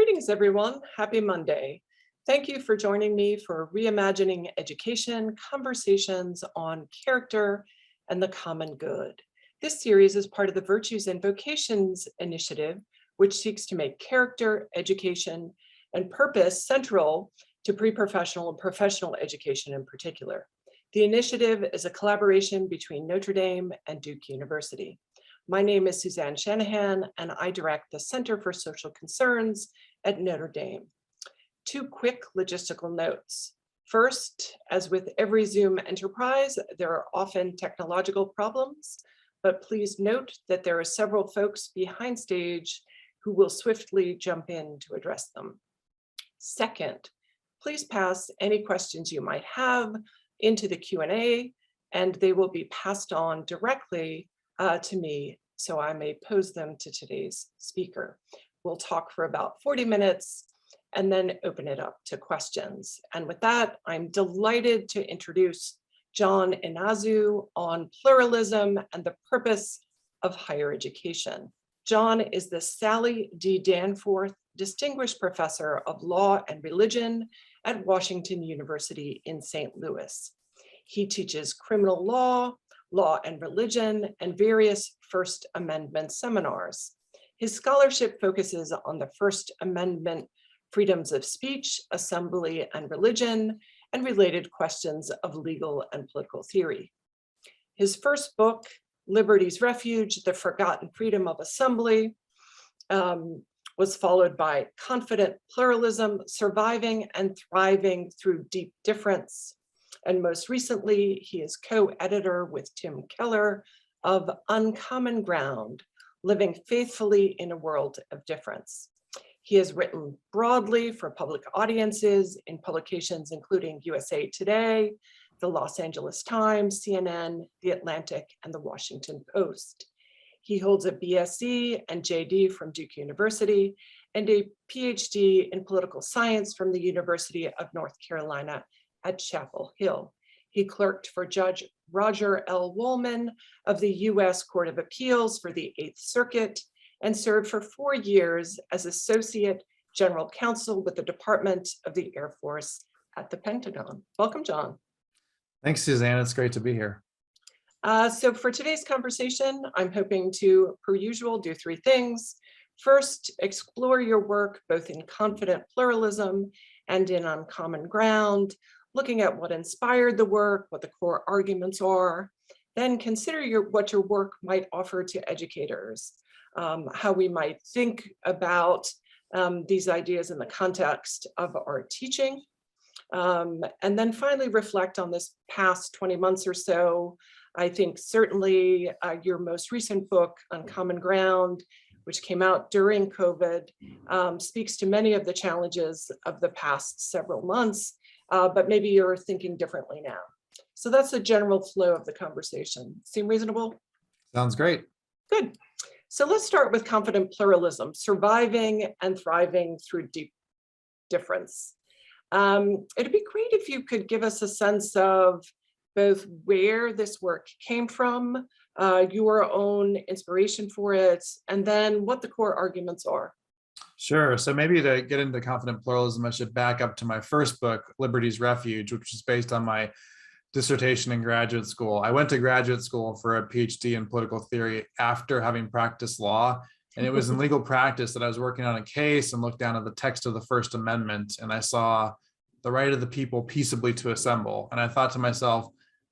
Greetings, everyone. Happy Monday. Thank you for joining me for Reimagining Education, Conversations on Character and the Common Good. This series is part of the Virtues and Vocations initiative, which seeks to make character, education, and purpose central to pre-professional and professional education in particular. The initiative is a collaboration between Notre Dame and Duke University. My name is Suzanne Shanahan, and I direct the Center for Social Concerns at Notre Dame. Two quick logistical notes. First, as with every Zoom enterprise, there are often technological problems, but please note that there are several folks behind stage who will swiftly jump in to address them. Second, please pass any questions you might have into the Q&A, and they will be passed on directly to me so I may pose them to today's speaker. We'll talk for about 40 minutes and then open it up to questions. And with that, I'm delighted to introduce John Inazu on pluralism and the purpose of higher education. John is the Sally D. Danforth Distinguished Professor of Law and Religion at Washington University in St. Louis. He teaches criminal law, law and religion, and various First Amendment seminars. His scholarship focuses on the First Amendment freedoms of speech, assembly, and religion, and related questions of legal and political theory. His first book, Liberty's Refuge, The Forgotten Freedom of Assembly, was followed by Confident Pluralism, Surviving and Thriving Through Deep Difference. And most recently, he is co-editor with Tim Keller of Uncommon Ground, Living Faithfully in a World of Difference. He has written broadly for public audiences in publications including USA Today, the Los Angeles Times, CNN, The Atlantic, and the Washington Post. He holds a BSc and JD from Duke University and a Ph.D. in political science from the University of North Carolina at Chapel Hill. He clerked for Judge Roger L. Woolman of the U.S. Court of Appeals for the Eighth Circuit and served for 4 years as Associate General Counsel with the Department of the Air Force at the Pentagon. Welcome, John. Thanks, Suzanne. It's great to be here. So for today's conversation, I'm hoping to, per usual, do 3 things. First, explore your work both in confident pluralism and in Uncommon Ground, looking at what inspired the work, what the core arguments are. Then consider what your work might offer to educators, how we might think about these ideas in the context of our teaching. And then finally reflect on this past 20 months or so. I think certainly your most recent book, Uncommon Ground, which came out during COVID, speaks to many of the challenges of the past several months, but maybe you're thinking differently now. So that's the general flow of the conversation. Seem reasonable? Sounds great. Good. So let's start with confident pluralism, surviving and thriving through deep difference. It'd be great if you could give us a sense of both where this work came from, your own inspiration for it, and then what the core arguments are. Sure. So maybe to get into confident pluralism, I should back up to my first book, Liberty's Refuge, which was based on my dissertation in graduate school. I went to graduate school for a Ph.D. in political theory after having practiced law. And it was in legal practice that I was working on a case and looked down at the text of the First Amendment, and I saw the right of the people peaceably to assemble. And I thought to myself,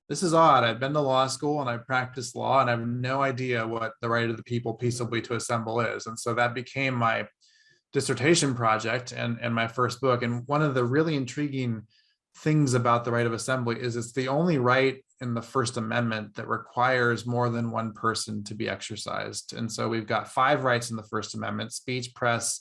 this is odd. I've been to law school and I practiced law and I have no idea what the right of the people peaceably to assemble is. And so that became my dissertation project and my first book. And one of the really intriguing things about the right of assembly is it's the only right in the First Amendment that requires more than one person to be exercised. And so we've got 5 rights in the First Amendment: speech, press,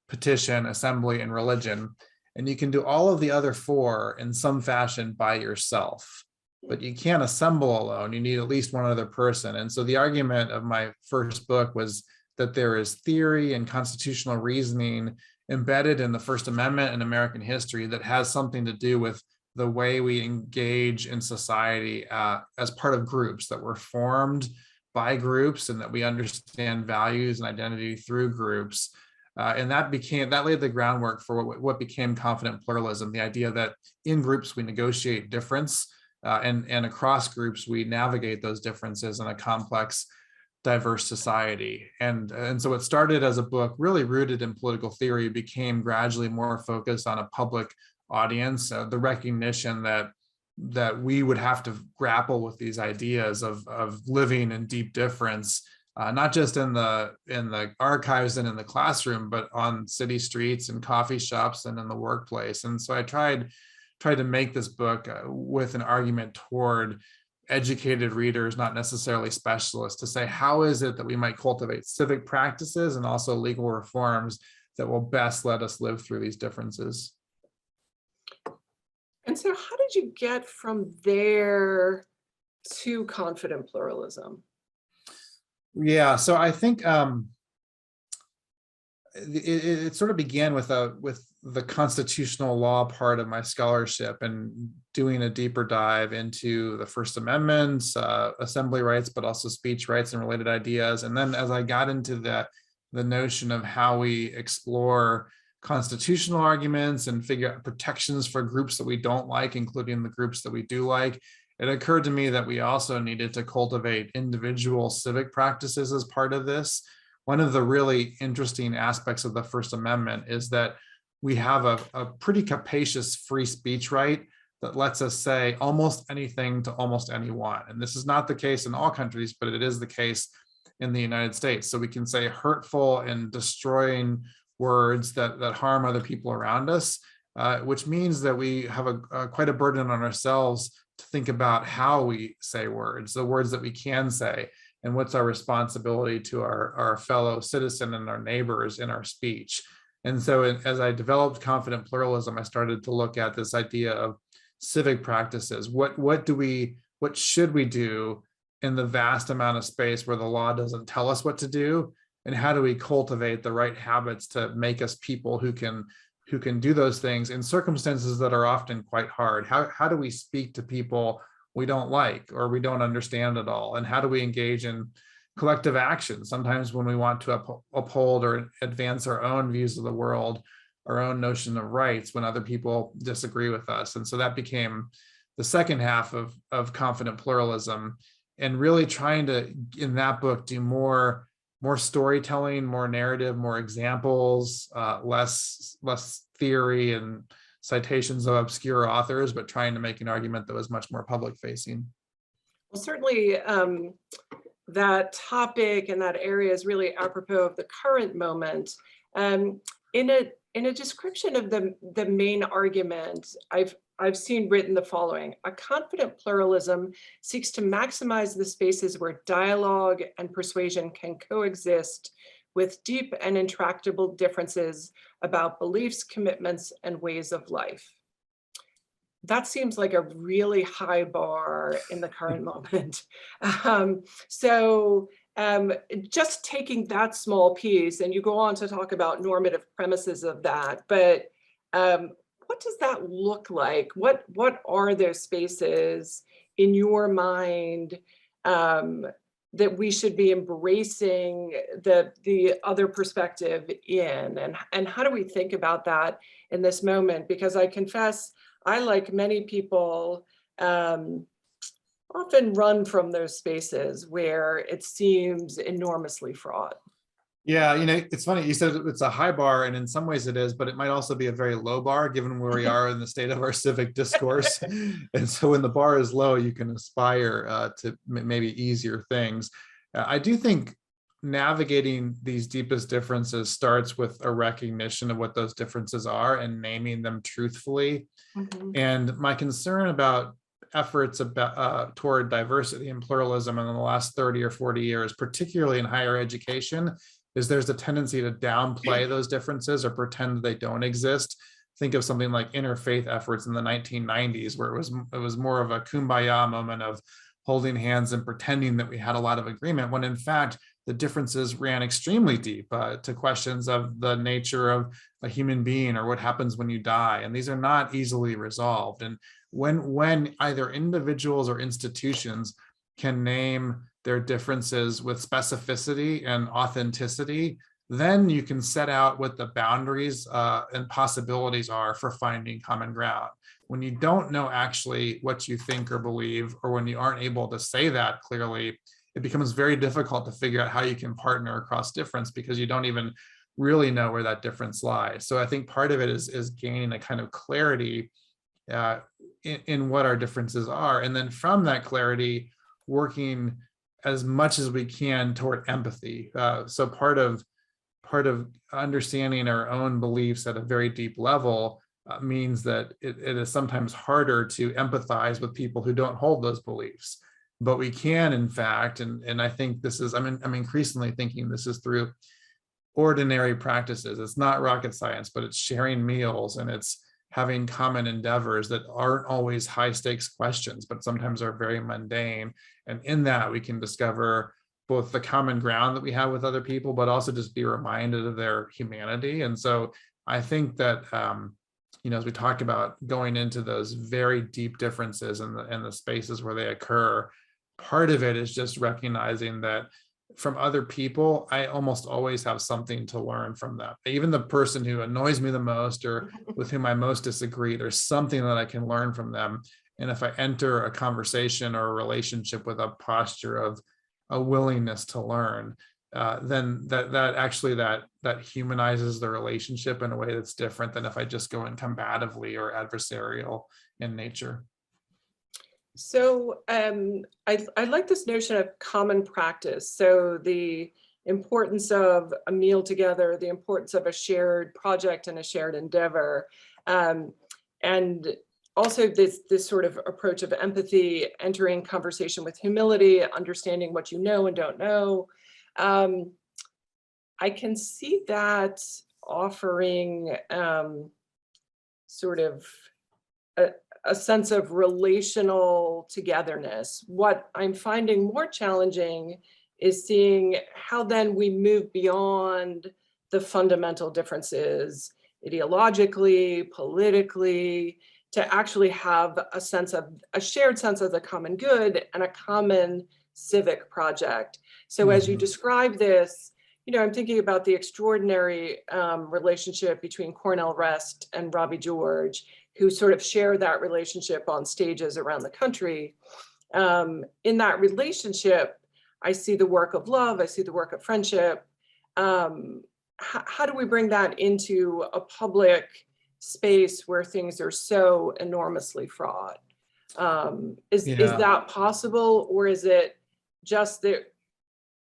petition, assembly, and religion. And you can do all of the other 4 in some fashion by yourself, but you can't assemble alone. You need at least one other person. And so the argument of my first book was that there is theory and constitutional reasoning embedded in the First Amendment and American history that has something to do with the way we engage in society as part of groups, that we're formed by groups and that we understand values and identity through groups. And that laid the groundwork for what became confident pluralism, the idea that in groups we negotiate difference, and across groups we navigate those differences in a complex, diverse society. And so it started as a book really rooted in political theory, became gradually more focused on a public audience, the recognition that we would have to grapple with these ideas of living in deep difference, not just in the archives and in the classroom, but on city streets and coffee shops and in the workplace. And so I tried to make this book with an argument toward educated readers, not necessarily specialists, to say, how is it that we might cultivate civic practices and also legal reforms that will best let us live through these differences? And so how did you get from there to confident pluralism? Yeah, so I think it sort of began with the constitutional law part of my scholarship and doing a deeper dive into the First Amendment, assembly rights, but also speech rights and related ideas. And then as I got into the notion of how we explore constitutional arguments and figure out protections for groups that we don't like, including the groups that we do like, it occurred to me that we also needed to cultivate individual civic practices as part of this. One of the really interesting aspects of the First Amendment is that we have a pretty capacious free speech right that lets us say almost anything to almost anyone. And this is not the case in all countries, but it is the case in the United States. So we can say hurtful and destroying words that harm other people around us, which means that we have quite a burden on ourselves to think about how we say words, the words that we can say, and what's our responsibility to our fellow citizen and our neighbors in our speech. And so as I developed confident pluralism, I started to look at this idea of civic practices. What should we do in the vast amount of space where the law doesn't tell us what to do? And how do we cultivate the right habits to make us people who can do those things in circumstances that are often quite hard? How do we speak to people we don't like or we don't understand at all? And how do we engage in collective action? Sometimes when we want to uphold or advance our own views of the world, our own notion of rights, when other people disagree with us. And so that became the second half of confident pluralism, and really trying to, in that book, do more storytelling, more narrative, more examples, less theory and citations of obscure authors, but trying to make an argument that was much more public facing. Well, certainly that topic and that area is really apropos of the current moment. In a description of the main argument, I've seen written the following: a confident pluralism seeks to maximize the spaces where dialogue and persuasion can coexist with deep and intractable differences about beliefs, commitments, and ways of life. That seems like a really high bar in the current moment. Just taking that small piece, and you go on to talk about normative premises of that, but what does that look like? What are those spaces in your mind that we should be embracing the other perspective in? And how do we think about that in this moment? Because I confess, I, like many people, often run from those spaces where it seems enormously fraught. Yeah, it's funny, you said it's a high bar, and in some ways it is, but it might also be a very low bar given where we are in the state of our civic discourse. And so when the bar is low, you can aspire to maybe easier things. I do think navigating these deepest differences starts with a recognition of what those differences are and naming them truthfully. Mm-hmm. And my concern about efforts toward diversity and pluralism in the last 30 or 40 years, particularly in higher education, is there's a tendency to downplay those differences or pretend they don't exist. Think of something like interfaith efforts in the 1990s, where it was more of a kumbaya moment of holding hands and pretending that we had a lot of agreement, when in fact the differences ran extremely deep to questions of the nature of a human being or what happens when you die. And these are not easily resolved. And when either individuals or institutions can name their differences with specificity and authenticity, then you can set out what the boundaries and possibilities are for finding common ground. When you don't know actually what you think or believe, or when you aren't able to say that clearly, it becomes very difficult to figure out how you can partner across difference, because you don't even really know where that difference lies. So I think part of it is gaining a kind of clarity in what our differences are. And then from that clarity, working as much as we can toward empathy. So part of understanding our own beliefs at a very deep level means that it is sometimes harder to empathize with people who don't hold those beliefs. But we can, in fact, and I think this is, I'm increasingly thinking this is through ordinary practices. It's not rocket science, but it's sharing meals, and it's having common endeavors that aren't always high stakes questions, but sometimes are very mundane. And in that, we can discover both the common ground that we have with other people, but also just be reminded of their humanity. And so I think that, as we talk about going into those very deep differences in the spaces where they occur, part of it is just recognizing that from other people, I almost always have something to learn from them. Even the person who annoys me the most or with whom I most disagree, there's something that I can learn from them. And if I enter a conversation or a relationship with a posture of a willingness to learn, then that humanizes the relationship in a way that's different than if I just go in combatively or adversarial in nature. So I like this notion of common practice. So the importance of a meal together, the importance of a shared project and a shared endeavor, and also this sort of approach of empathy, entering conversation with humility, understanding what you know and don't know. I can see that offering sort of a sense of relational togetherness. What I'm finding more challenging is seeing how then we move beyond the fundamental differences ideologically, politically, to actually have a shared sense of the common good and a common civic project. So as you describe this, I'm thinking about the extraordinary relationship between Cornell Rest and Robbie George, who sort of share that relationship on stages around the country. In that relationship, I see the work of love, I see the work of friendship. How do we bring that into a public space where things are so enormously fraught? Is that possible, or is it just that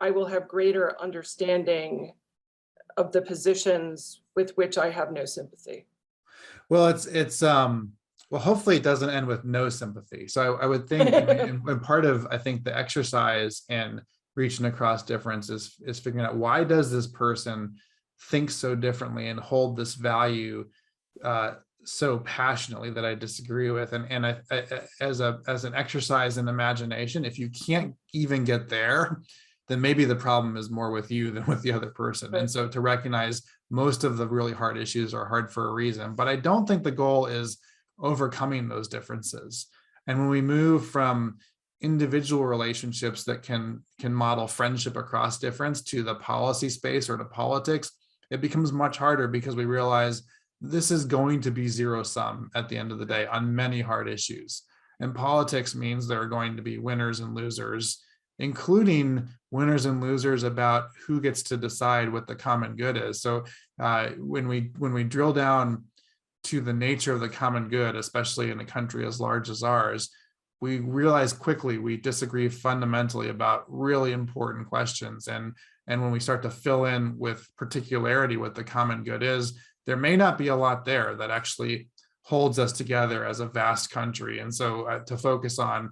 I will have greater understanding of the positions with which I have no sympathy? Well, well, hopefully it doesn't end with no sympathy. So I would think, and part of, I think, the exercise in reaching across difference is figuring out, why does this person think so differently and hold this value so passionately that I disagree with? And I, as an exercise in imagination, if you can't even get there, then maybe the problem is more with you than with the other person. And so to recognize most of the really hard issues are hard for a reason, but I don't think the goal is overcoming those differences. And when we move from individual relationships that can model friendship across difference to the policy space or to politics, it becomes much harder, because we realize this is going to be zero sum at the end of the day on many hard issues. And politics means there are going to be winners and losers, including winners and losers about who gets to decide what the common good is. So when we drill down to the nature of the common good, especially in a country as large as ours, we realize quickly we disagree fundamentally about really important questions. And when we start to fill in with particularity what the common good is, there may not be a lot there that actually holds us together as a vast country. And so to focus on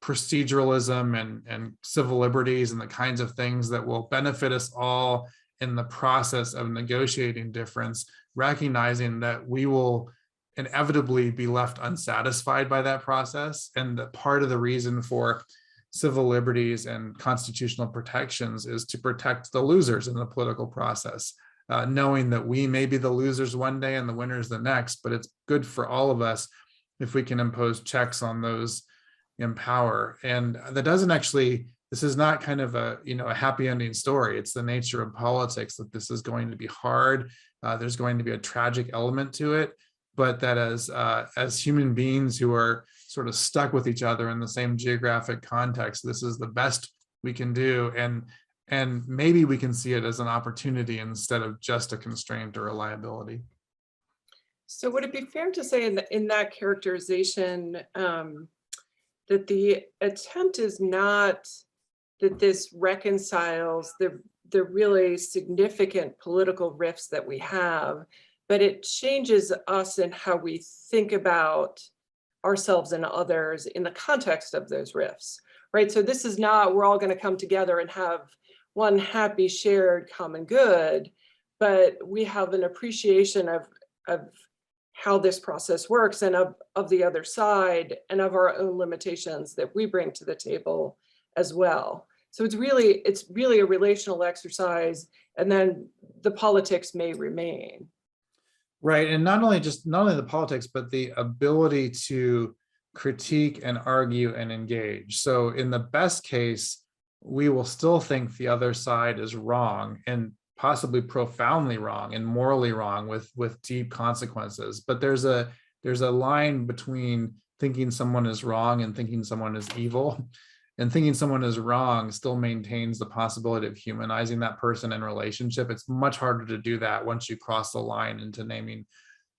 proceduralism and civil liberties and the kinds of things that will benefit us all in the process of negotiating difference, recognizing that we will inevitably be left unsatisfied by that process. And that part of the reason for civil liberties and constitutional protections is to protect the losers in the political process, knowing that we may be the losers one day and the winners the next, but it's good for all of us if we can impose checks on those in power. And that doesn't actually this is not kind of a, a happy ending story. It's the nature of politics that this is going to be hard. There's going to be a tragic element to it, but that as human beings who are sort of stuck with each other in the same geographic context, this is the best we can do. And maybe we can see it as an opportunity instead of just a constraint or a liability. So would it be fair to say in that characterization that the attempt is not that this reconciles the really significant political rifts that we have, but it changes us in how we think about ourselves and others in the context of those rifts, right? So this is not, we're all going to come together and have one happy shared common good, but we have an appreciation of how this process works and of the other side and of our own limitations that we bring to the table as well. So it's really a relational exercise, and then the politics may remain. Right, and not only the politics, but the ability to critique and argue and engage. So in the best case, we will still think the other side is wrong and possibly profoundly wrong and morally wrong with deep consequences. But there's a line between thinking someone is wrong and thinking someone is evil. And thinking someone is wrong still maintains the possibility of humanizing that person in relationship. It's much harder to do that once you cross the line into naming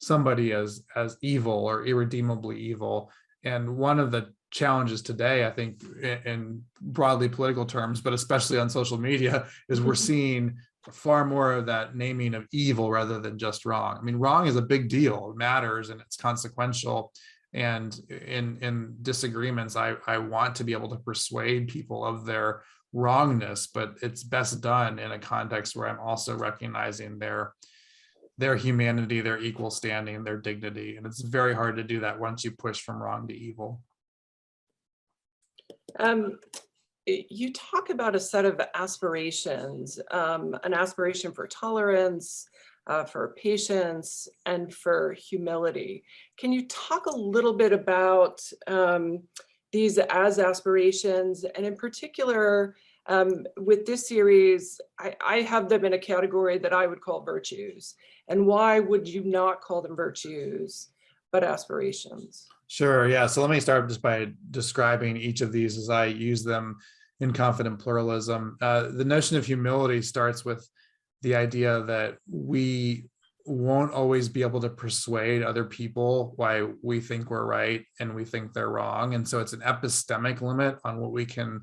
somebody as evil or irredeemably evil. And one of the challenges today, I think, in broadly political terms, but especially on social media, is we're seeing far more of that naming of evil rather than just wrong. I mean, wrong is a big deal. It matters and it's consequential. And in disagreements, I want to be able to persuade people of their wrongness, but it's best done in a context where I'm also recognizing their humanity, their equal standing, their dignity. And it's very hard to do that once you push from wrong to evil. You talk about a set of aspirations, an aspiration for tolerance, for patience, and for humility. Can you talk a little bit about these as aspirations, and in particular, with this series, I have them in a category that I would call virtues. And why would you not call them virtues, but aspirations? Sure, yeah. So let me start just by describing each of these as I use them in confident pluralism. The notion of humility starts with the idea that we won't always be able to persuade other people why we think we're right and we think they're wrong. And so it's an epistemic limit on what we can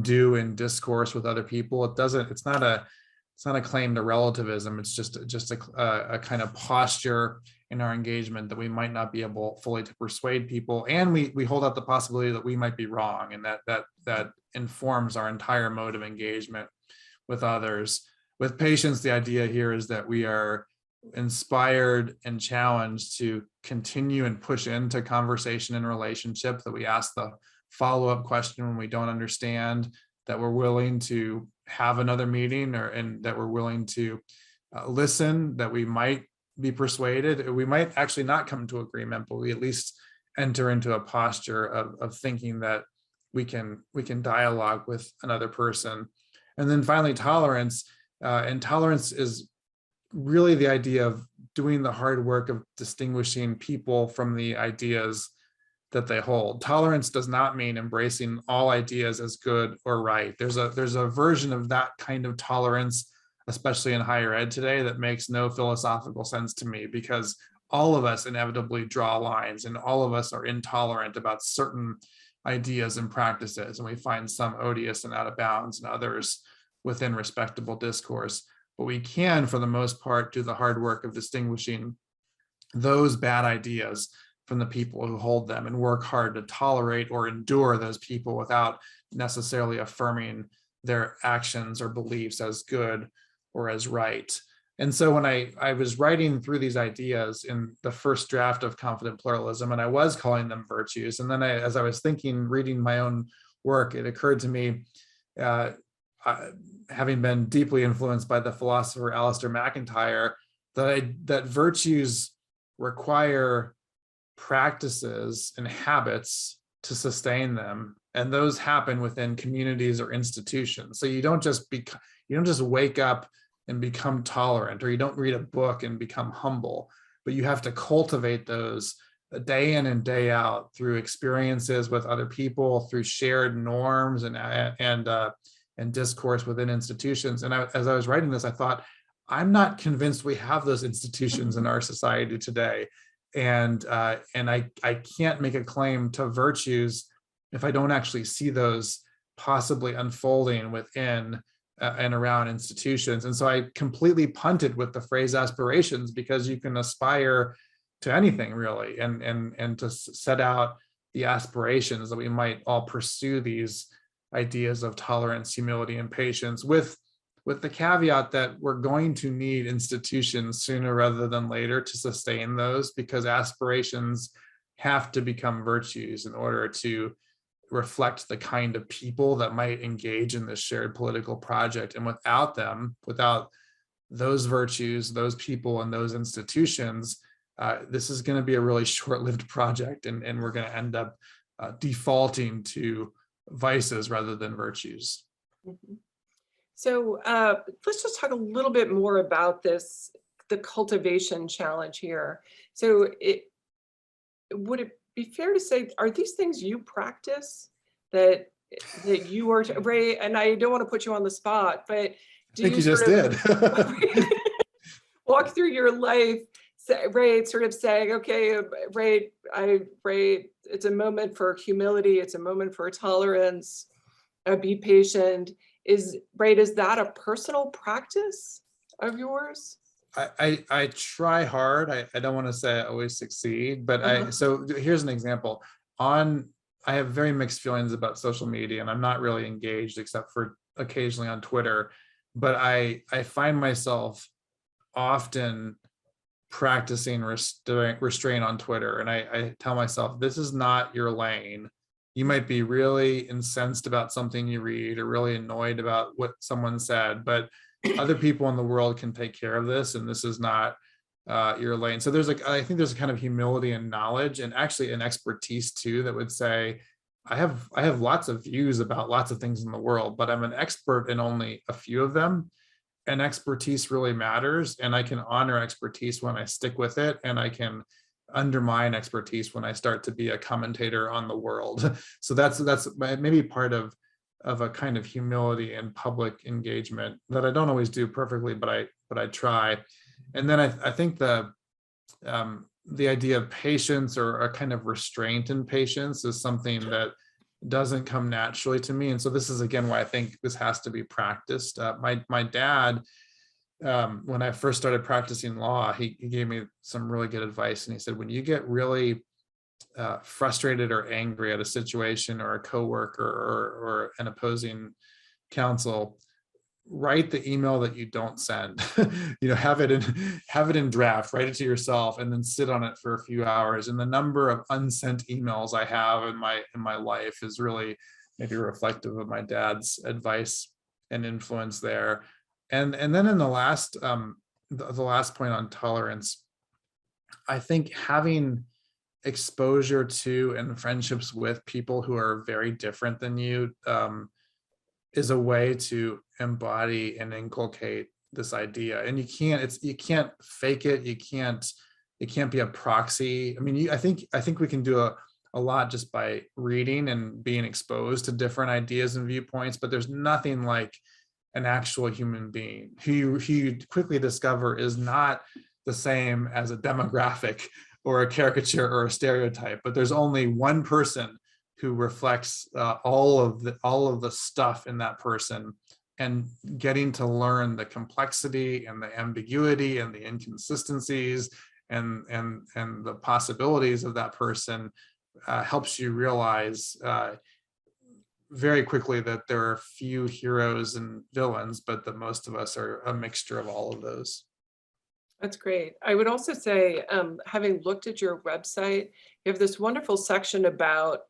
do in discourse with other people. It's not a claim to relativism. It's just a kind of posture in our engagement that we might not be able fully to persuade people. And we hold out the possibility that we might be wrong, and that informs our entire mode of engagement with others. With patience, the idea here is that we are inspired and challenged to continue and push into conversation and relationship, that we ask the follow-up question when we don't understand, that we're willing to have another meeting, and that we're willing to listen, that we might be persuaded. We might actually not come to agreement, but we at least enter into a posture of thinking that we can dialogue with another person. And then finally, tolerance. And tolerance is really the idea of doing the hard work of distinguishing people from the ideas that they hold. Tolerance does not mean embracing all ideas as good or right. There's a version of that kind of tolerance, especially in higher ed today, that makes no philosophical sense to me, because all of us inevitably draw lines and all of us are intolerant about certain ideas and practices, and we find some odious and out of bounds and others within respectable discourse. But we can, for the most part, do the hard work of distinguishing those bad ideas from the people who hold them, and work hard to tolerate or endure those people without necessarily affirming their actions or beliefs as good or as right. And so when I was writing through these ideas in the first draft of Confident Pluralism, and I was calling them virtues, and then as I was reading my own work, it occurred to me, having been deeply influenced by the philosopher Alasdair MacIntyre, that virtues require practices and habits to sustain them, and those happen within communities or institutions. So you don't just wake up and become tolerant, or you don't read a book and become humble, but you have to cultivate those day in and day out through experiences with other people, through shared norms and discourse within institutions. And as I was writing this, I thought, I'm not convinced we have those institutions in our society today. And I can't make a claim to virtues if I don't actually see those possibly unfolding within and around institutions. And so I completely punted with the phrase aspirations, because you can aspire to anything really, and to set out the aspirations that we might all pursue these ideas of tolerance, humility, and patience, with the caveat that we're going to need institutions sooner rather than later to sustain those, because aspirations have to become virtues in order to reflect the kind of people that might engage in this shared political project. And without them, without those virtues, those people, and those institutions, this is going to be a really short-lived project, and we're going to end up defaulting to vices rather than virtues. Mhm. So let's just talk a little bit more about this, the cultivation challenge here. So would it be fair to say, are these things you practice, that you are, Ray, and I don't want to put you on the spot, but I do think you you just sort did. of walk through your life, Ray, sort of saying, okay, Ray, it's a moment for humility, it's a moment for tolerance, be patient. Is that a personal practice of yours? I try hard. I don't want to say I always succeed, but so here's an example. I have very mixed feelings about social media, and I'm not really engaged except for occasionally on Twitter, but I find myself often practicing restraint on Twitter. And I tell myself, this is not your lane. You might be really incensed about something you read, or really annoyed about what someone said, but other people in the world can take care of this, and this is not your lane. So I think there's a kind of humility and knowledge, and actually an expertise too, that would say, I have lots of views about lots of things in the world, but I'm an expert in only a few of them. And expertise really matters, and I can honor expertise when I stick with it, and I can undermine expertise when I start to be a commentator on the world. So that's maybe part of a kind of humility and public engagement that I don't always do perfectly, but I try. And then I think the idea of patience, or a kind of restraint in patience, is something that doesn't come naturally to me. And so this is again why I think this has to be practiced. My dad, when I first started practicing law, he gave me some really good advice, and he said, when you get really frustrated or angry at a situation, or a coworker, or an opposing counsel, write the email that you don't send. Have it in draft, write it to yourself, and then sit on it for a few hours. And the number of unsent emails I have in my life is really maybe reflective of my dad's advice and influence there. And then in the last point on tolerance, I think having exposure to and friendships with people who are very different than you is a way to embody and inculcate this idea. And you can't fake it. It can't be a proxy. I mean, I think we can do a lot just by reading and being exposed to different ideas and viewpoints, but there's nothing like an actual human being who you quickly discover is not the same as a demographic or a caricature or a stereotype, but there's only one person who reflects all of the stuff in that person, and getting to learn the complexity and the ambiguity and the inconsistencies and the possibilities of that person helps you realize very quickly that there are few heroes and villains, but that most of us are a mixture of all of those. That's great. I would also say, having looked at your website, you have this wonderful section about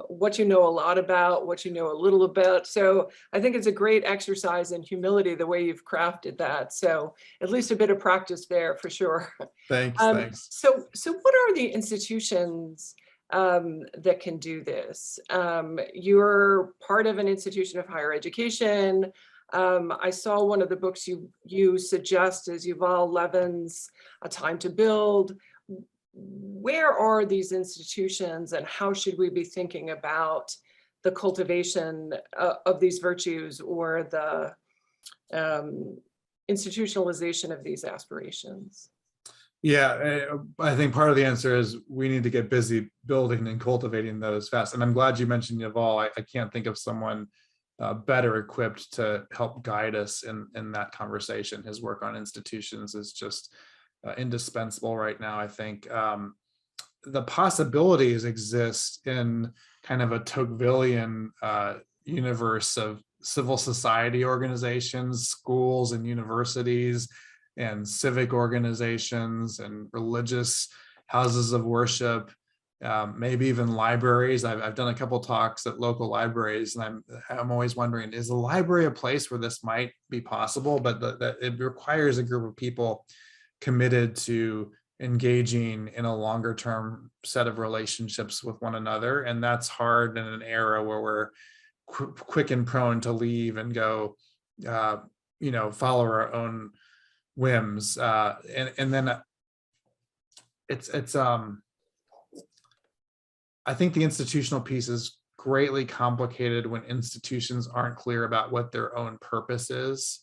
what you know a lot about, what you know a little about. So I think it's a great exercise in humility, the way you've crafted that. So at least a bit of practice there for sure. Thanks. So what are the institutions that can do this. You're part of an institution of higher education. I saw one of the books you suggest is Yuval Levin's A Time to Build. Where are these institutions, and how should we be thinking about the cultivation of these virtues, or the institutionalization of these aspirations? Yeah, I think part of the answer is we need to get busy building and cultivating those fast. And I'm glad you mentioned Yuval. I can't think of someone better equipped to help guide us in that conversation. His work on institutions is just indispensable right now. I think the possibilities exist in kind of a Tocquevillian universe of civil society organizations, schools and universities, and civic organizations and religious houses of worship, maybe even libraries. I've done a couple talks at local libraries, and I'm always wondering, is a library a place where this might be possible? But it requires a group of people committed to engaging in a longer term set of relationships with one another. And that's hard in an era where we're quick and prone to leave and go, follow our own whims. And then it's I think the institutional piece is greatly complicated when institutions aren't clear about what their own purpose is.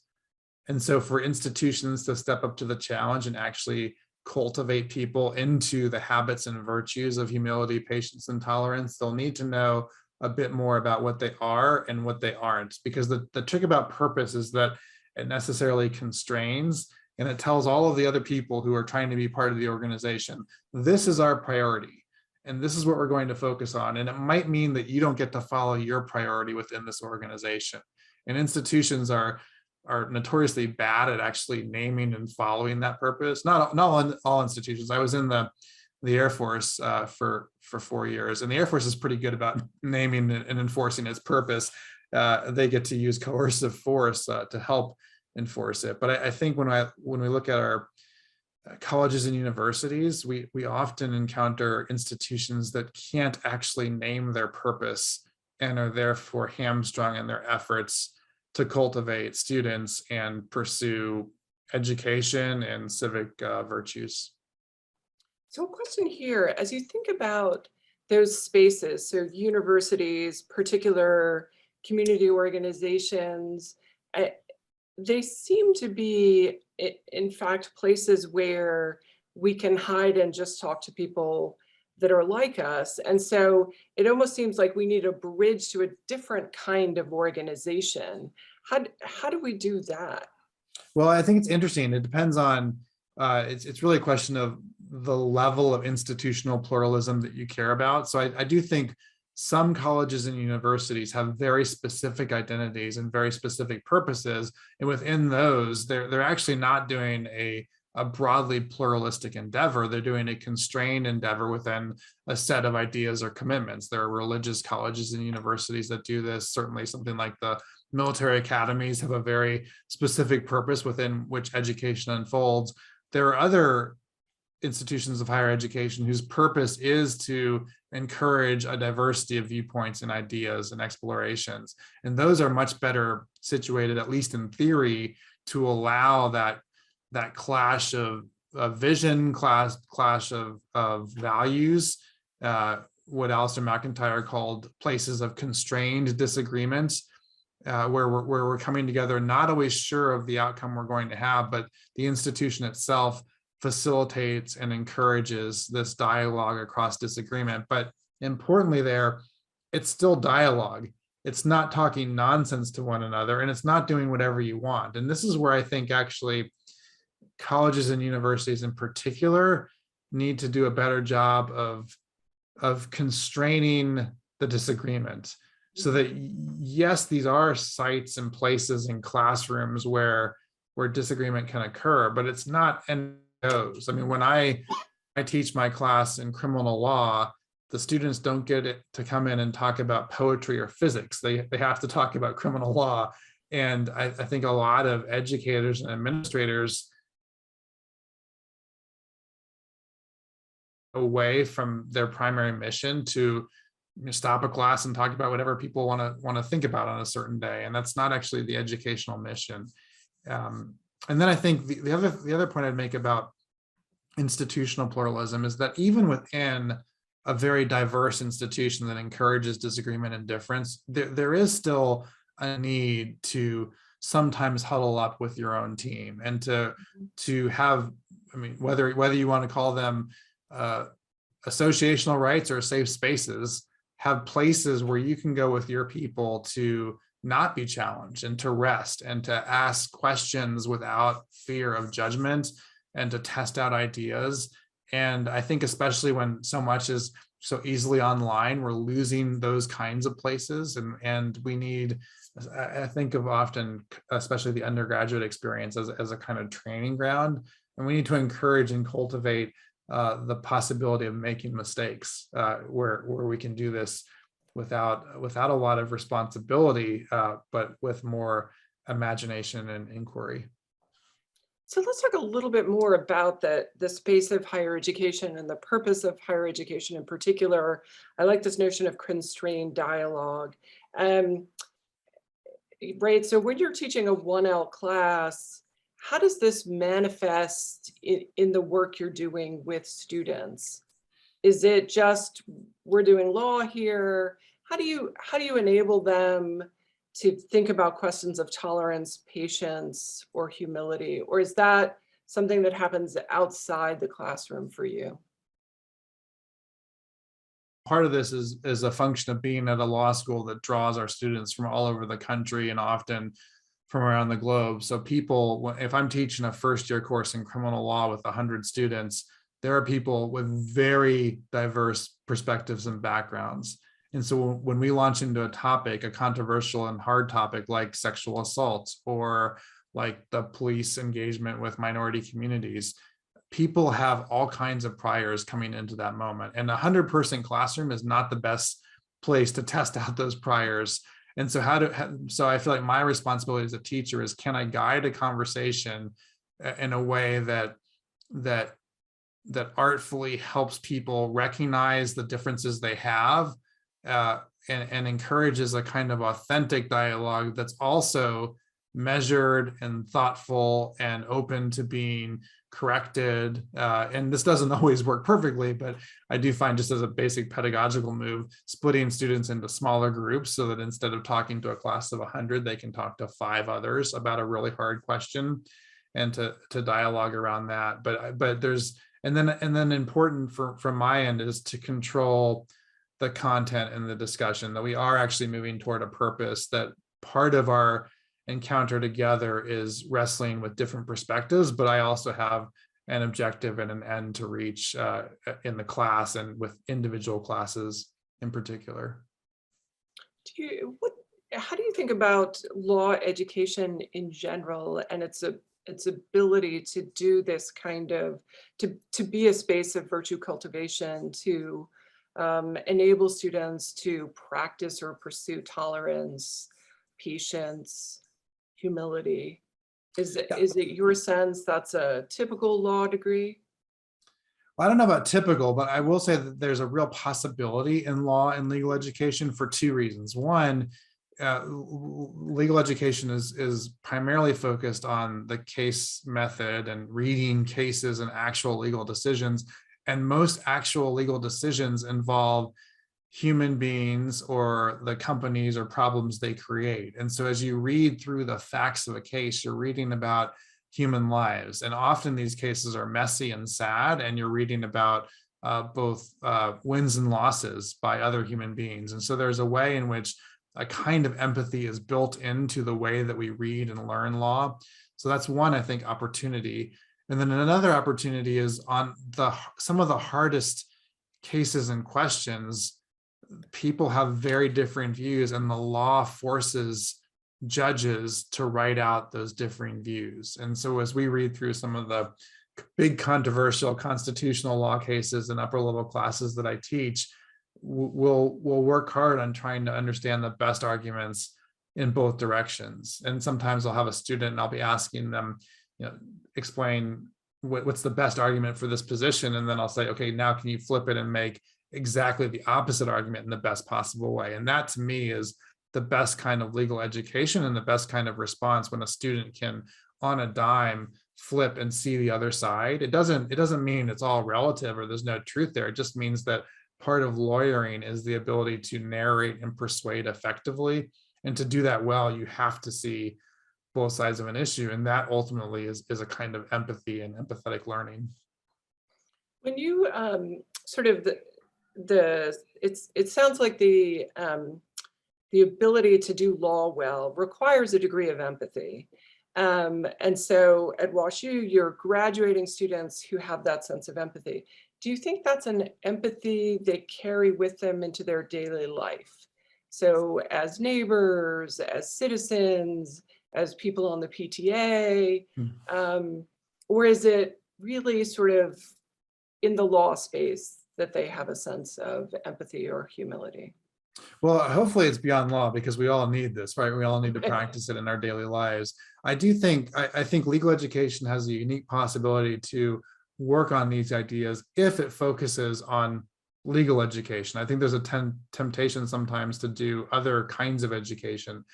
And so for institutions to step up to the challenge and actually cultivate people into the habits and virtues of humility, patience, and tolerance, they'll need to know a bit more about what they are and what they aren't. Because the trick about purpose is that it necessarily constrains, and it tells all of the other people who are trying to be part of the organization, this is our priority, and this is what we're going to focus on. And it might mean that you don't get to follow your priority within this organization. And institutions are notoriously bad at actually naming and following that purpose. Not all institutions. I was in the Air Force for 4 years, and the Air Force is pretty good about naming and enforcing its purpose. They get to use coercive force to help enforce it. But I think when we look at our colleges and universities, we often encounter institutions that can't actually name their purpose and are therefore hamstrung in their efforts to cultivate students and pursue education and civic virtues. So a question here, as you think about those spaces, so universities, particular community organizations, they seem to be, in fact, places where we can hide and just talk to people that are like us. And so it almost seems like we need a bridge to a different kind of organization. How do we do that? Well, I think it's interesting. It depends on, it's really a question of the level of institutional pluralism that you care about. So I do think some colleges and universities have very specific identities and very specific purposes. And within those, they're actually not doing a broadly pluralistic endeavor. They're doing a constrained endeavor within a set of ideas or commitments. There are religious colleges and universities that do this. Certainly something like the military academies have a very specific purpose within which education unfolds. There are other institutions of higher education whose purpose is to encourage a diversity of viewpoints and ideas and explorations. And those are much better situated, at least in theory, to allow that clash of vision, clash of values, what Alistair McIntyre called places of constrained disagreement, where we're coming together, not always sure of the outcome we're going to have, but the institution itself facilitates and encourages this dialogue across disagreement. But importantly there, it's still dialogue. It's not talking nonsense to one another, and it's not doing whatever you want. And this is where I think actually colleges and universities in particular need to do a better job of constraining the disagreement, so that yes, these are sites and places and classrooms where disagreement can occur, but it's not and goes. I mean, when I teach my class in criminal law, the students don't get it to come in and talk about poetry or physics. They have to talk about criminal law. And I think a lot of educators and administrators away from their primary mission to stop a class and talk about whatever people want to think about on a certain day, and that's not actually the educational mission. And then I think the other point I'd make about institutional pluralism is that even within a very diverse institution that encourages disagreement and difference, there is still a need to sometimes huddle up with your own team and to have, I mean, whether you want to call them associational rights or safe spaces, have places where you can go with your people to not be challenged and to rest and to ask questions without fear of judgment and to test out ideas. And I think especially when so much is so easily online, we're losing those kinds of places. And we need, I think of often, especially the undergraduate experience as a kind of training ground. And we need to encourage and cultivate the possibility of making mistakes where we can do this without a lot of responsibility, but with more imagination and inquiry. So let's talk a little bit more about the space of higher education and the purpose of higher education in particular. I like this notion of constrained dialogue. Right, so when you're teaching a 1L class, how does this manifest in the work you're doing with students? Is it just, we're doing law here? How do you enable them to think about questions of tolerance, patience, or humility? Or is that something that happens outside the classroom for you? Part of this is a function of being at a law school that draws our students from all over the country and often from around the globe. So people, if I'm teaching a first-year course in criminal law with 100 students, there are people with very diverse perspectives and backgrounds. And so when we launch into a topic, a controversial and hard topic like sexual assault or like the police engagement with minority communities, people have all kinds of priors coming into that moment. And a 100-person classroom is not the best place to test out those priors. And so so I feel like my responsibility as a teacher is, can I guide a conversation in a way that artfully helps people recognize the differences they have, and encourages a kind of authentic dialogue that's also measured and thoughtful and open to being corrected. And this doesn't always work perfectly, but I do find, just as a basic pedagogical move, splitting students into smaller groups so that instead of talking to a class of 100, they can talk to 5 others about a really hard question and to dialogue around that. But there's, and then important from my end is to control the content and the discussion, that we are actually moving toward a purpose, that part of our encounter together is wrestling with different perspectives, but I also have an objective and an end to reach in the class and with individual classes in particular. How do you think about law education in general and its ability to do this kind of, to be a space of virtue cultivation, to enable students to practice or pursue tolerance, patience, humility? Is it your sense that's a typical law degree? Well, I don't know about typical, but I will say that there's a real possibility in law and legal education for 2 reasons. One, legal education is primarily focused on the case method and reading cases and actual legal decisions. And most actual legal decisions involve human beings or the companies or problems they create. And so as you read through the facts of a case, you're reading about human lives. And often these cases are messy and sad, and you're reading about both wins and losses by other human beings. And so there's a way in which a kind of empathy is built into the way that we read and learn law. So that's one, I think, opportunity. And then another opportunity is on some of the hardest cases and questions, people have very different views, and the law forces judges to write out those differing views. And so as we read through some of the big controversial constitutional law cases in upper level classes that I teach, we'll work hard on trying to understand the best arguments in both directions. And sometimes I'll have a student and I'll be asking them, explain what's the best argument for this position, and then I'll say, okay, now can you flip it and make exactly the opposite argument in the best possible way? And that to me is the best kind of legal education and the best kind of response, when a student can on a dime flip and see the other side. It doesn't mean it's all relative or there's no truth there. It just means that part of lawyering is the ability to narrate and persuade effectively. And to do that well, you have to see both sides of an issue. And that ultimately is a kind of empathy and empathetic learning. When you sort of it sounds like the ability to do law well requires a degree of empathy. And so at WashU, you're graduating students who have that sense of empathy. Do you think that's an empathy they carry with them into their daily life? So as neighbors, as citizens, as people on the PTA, or is it really sort of in the law space that they have a sense of empathy or humility? Well, hopefully it's beyond law, because we all need this, right? We all need to practice it in our daily lives. I think legal education has a unique possibility to work on these ideas if it focuses on legal education. I think there's a temptation sometimes to do other kinds of education,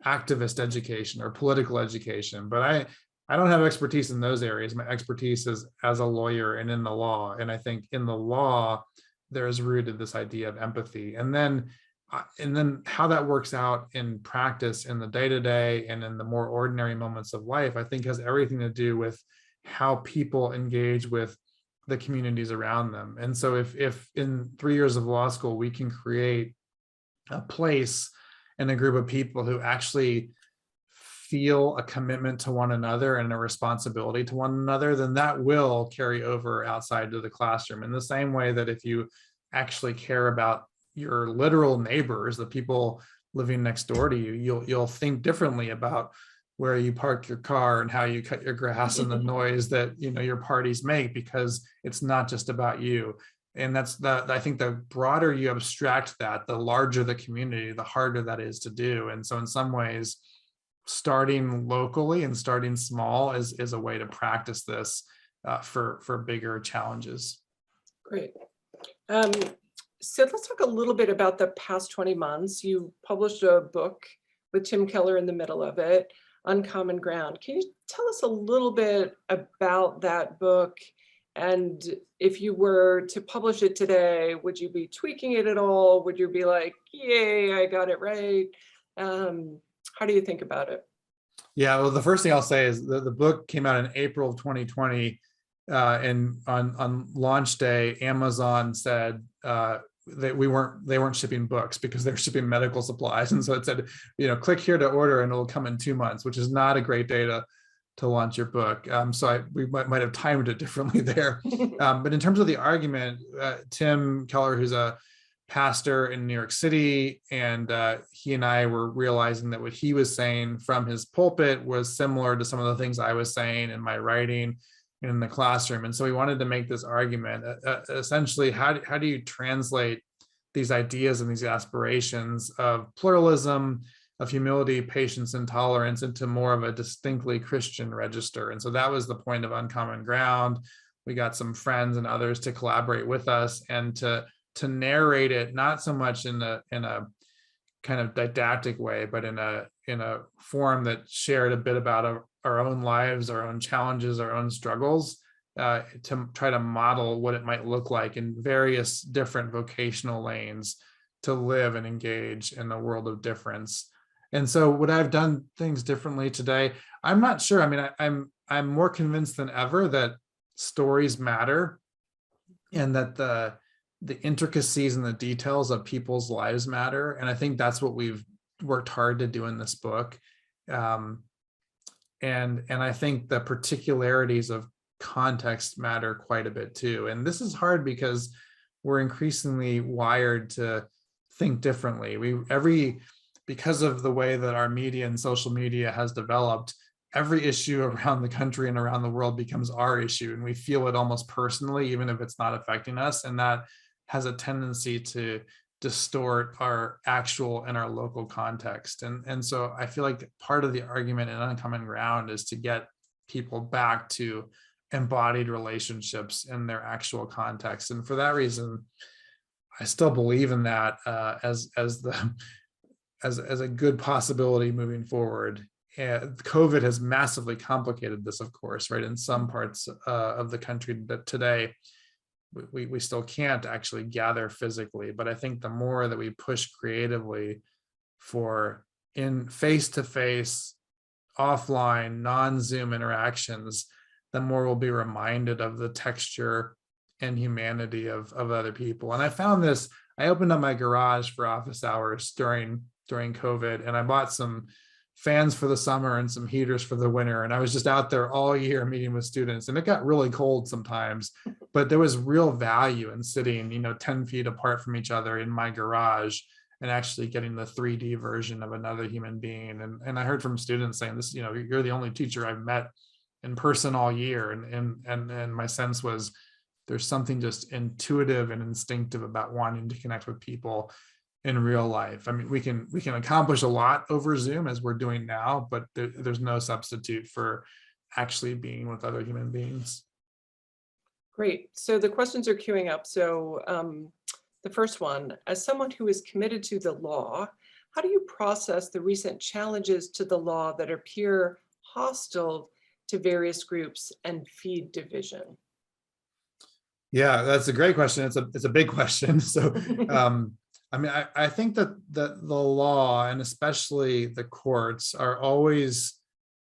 activist education or political education, but I don't have expertise in those areas. My expertise is as a lawyer and in the law. And I think in the law, there is rooted this idea of empathy. And then how that works out in practice in the day-to-day and in the more ordinary moments of life, I think has everything to do with how people engage with the communities around them. And so if in 3 years of law school, we can create a place and a group of people who actually feel a commitment to one another and a responsibility to one another, then that will carry over outside to the classroom, in the same way that if you actually care about your literal neighbors, the people living next door to you, you'll think differently about where you park your car and how you cut your grass and the noise that your parties make, because it's not just about you. And I think the broader you abstract that, the larger the community, the harder that is to do. And so in some ways, starting locally and starting small is a way to practice this for bigger challenges. Great. So let's talk a little bit about the past 20 months. You published a book with Tim Keller in the middle of it, Uncommon Ground. Can you tell us a little bit about that book? And if you were to publish it today, would you be tweaking it at all? Would you be like, yay, I got it right? How do you think about it? Yeah, well, the first thing I'll say is the book came out in April of 2020. And on launch day, Amazon said that they weren't shipping books because they're shipping medical supplies. And so it said, click here to order and it'll come in 2 months, which is not a great day to launch your book. So we might have timed it differently there. But in terms of the argument, Tim Keller, who's a pastor in New York City, and he and I were realizing that what he was saying from his pulpit was similar to some of the things I was saying in my writing in the classroom. And so we wanted to make this argument, essentially, how do you translate these ideas and these aspirations of pluralism, of humility, patience, and tolerance into more of a distinctly Christian register? And so that was the point of Uncommon Ground. We got some friends and others to collaborate with us and to narrate it, not so much in a kind of didactic way, but in a form that shared a bit about our own lives, our own challenges, our own struggles, to try to model what it might look like in various different vocational lanes to live and engage in a world of difference. And so would I have done things differently today? I'm not sure. I mean, I'm more convinced than ever that stories matter, and that the intricacies and the details of people's lives matter. And I think that's what we've worked hard to do in this book. And I think the particularities of context matter quite a bit too. And this is hard because we're increasingly wired to think differently. Because of the way that our media and social media has developed, every issue around the country and around the world becomes our issue, and we feel it almost personally, even if it's not affecting us. And that has a tendency to distort our actual and our local context. And so I feel like part of the argument in Uncommon Ground is to get people back to embodied relationships in their actual context. And for that reason, I still believe in that as a good possibility moving forward. And COVID has massively complicated this, of course, right? In some parts of the country that today, we still can't actually gather physically. But I think the more that we push creatively for in face-to-face, offline, non-Zoom interactions, the more we'll be reminded of the texture and humanity of other people. And I found this, I opened up my garage for office hours during COVID, and I bought some fans for the summer and some heaters for the winter. And I was just out there all year meeting with students, and it got really cold sometimes, but there was real value in sitting, 10 feet apart from each other in my garage and actually getting the 3D version of another human being. And I heard from students saying this, you're the only teacher I've met in person all year. And my sense was there's something just intuitive and instinctive about wanting to connect with people in real life. I mean, we can accomplish a lot over Zoom as we're doing now, but there's no substitute for actually being with other human beings. Great. So the questions are queuing up. So the first one, as someone who is committed to the law, how do you process the recent challenges to the law that appear hostile to various groups and feed division? Yeah, that's a great question. It's a big question. So I mean, I think that the law, and especially the courts, are always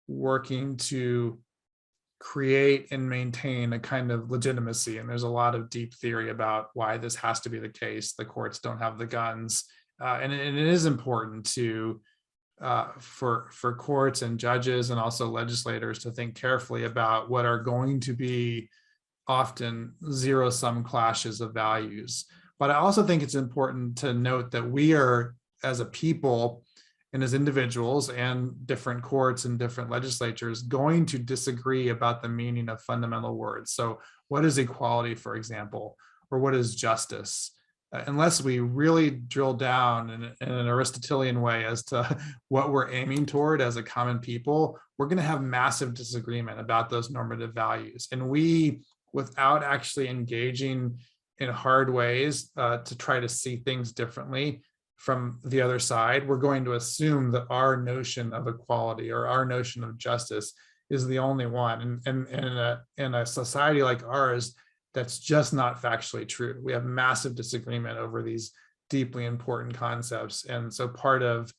working to create and maintain a kind of legitimacy. And there's a lot of deep theory about why this has to be the case. The courts don't have the guns. And it is important to for courts and judges and also legislators to think carefully about what are going to be often zero-sum clashes of values. But I also think it's important to note that we are, as a people and as individuals and different courts and different legislatures, going to disagree about the meaning of fundamental words. So what is equality, for example, or what is justice? Unless we really drill down in an Aristotelian way as to what we're aiming toward as a common people, we're going to have massive disagreement about those normative values. And we, without actually engaging in hard ways to try to see things differently from the other side, we're going to assume that our notion of equality or our notion of justice is the only one. And in a society like ours, that's just not factually true. We have massive disagreement over these deeply important concepts. And so part of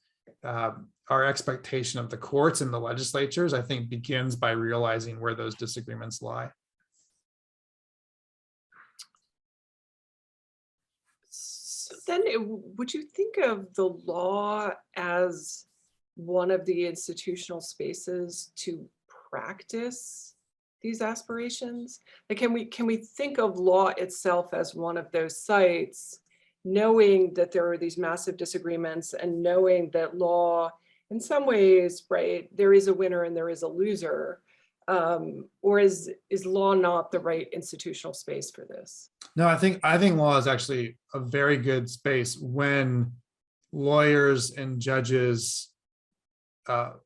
our expectation of the courts and the legislatures, I think, begins by realizing where those disagreements lie. So then would you think of the law as one of the institutional spaces to practice these aspirations? Like, can we think of law itself as one of those sites, knowing that there are these massive disagreements and knowing that law, in some ways, right, there is a winner and there is a loser, or is law not the right institutional space for this? No, I think law is actually a very good space when lawyers and judges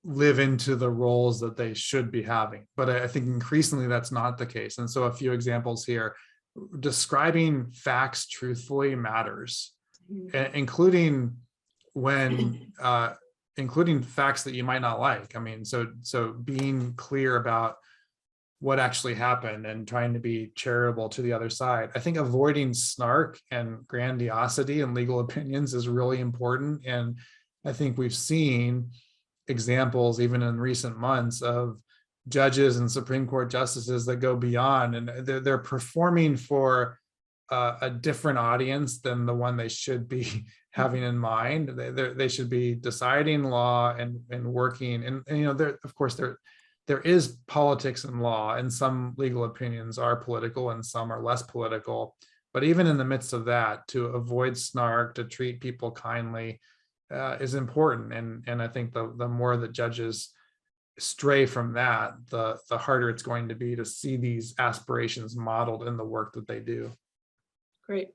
live into the roles that they should be having. But I think increasingly that's not the case. And so a few examples here. Describing facts truthfully matters, including when including facts that you might not like. I mean, so being clear about what actually happened and trying to be charitable to the other side. I think avoiding snark and grandiosity in legal opinions is really important. And I think we've seen examples, even in recent months, of judges and Supreme Court justices that go beyond, and they're performing for a different audience than the one they should be having in mind. They should be deciding law and working. And of course, there is politics in law, and some legal opinions are political and some are less political. But even in the midst of that, to avoid snark, to treat people kindly, is important. And I think the more that judges stray from that, the harder it's going to be to see these aspirations modeled in the work that they do. Great.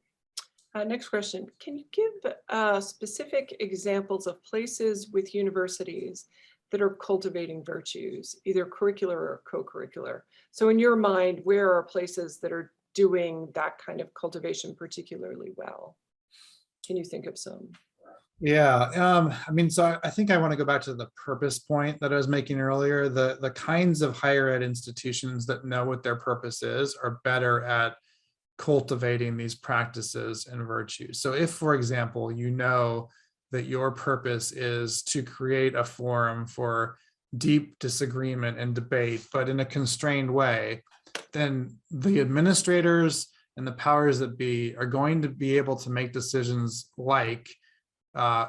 Next question. Can you give specific examples of places with universities that are cultivating virtues, either curricular or co-curricular. So in your mind, where are places that are doing that kind of cultivation particularly well? Can you think of some? Yeah, I mean, so I think I want to go back to the purpose point that I was making earlier. The kinds of higher ed institutions that know what their purpose is are better at cultivating these practices and virtues. So if, for example, you know that your purpose is to create a forum for deep disagreement and debate, but in a constrained way, then the administrators and the powers that be are going to be able to make decisions like,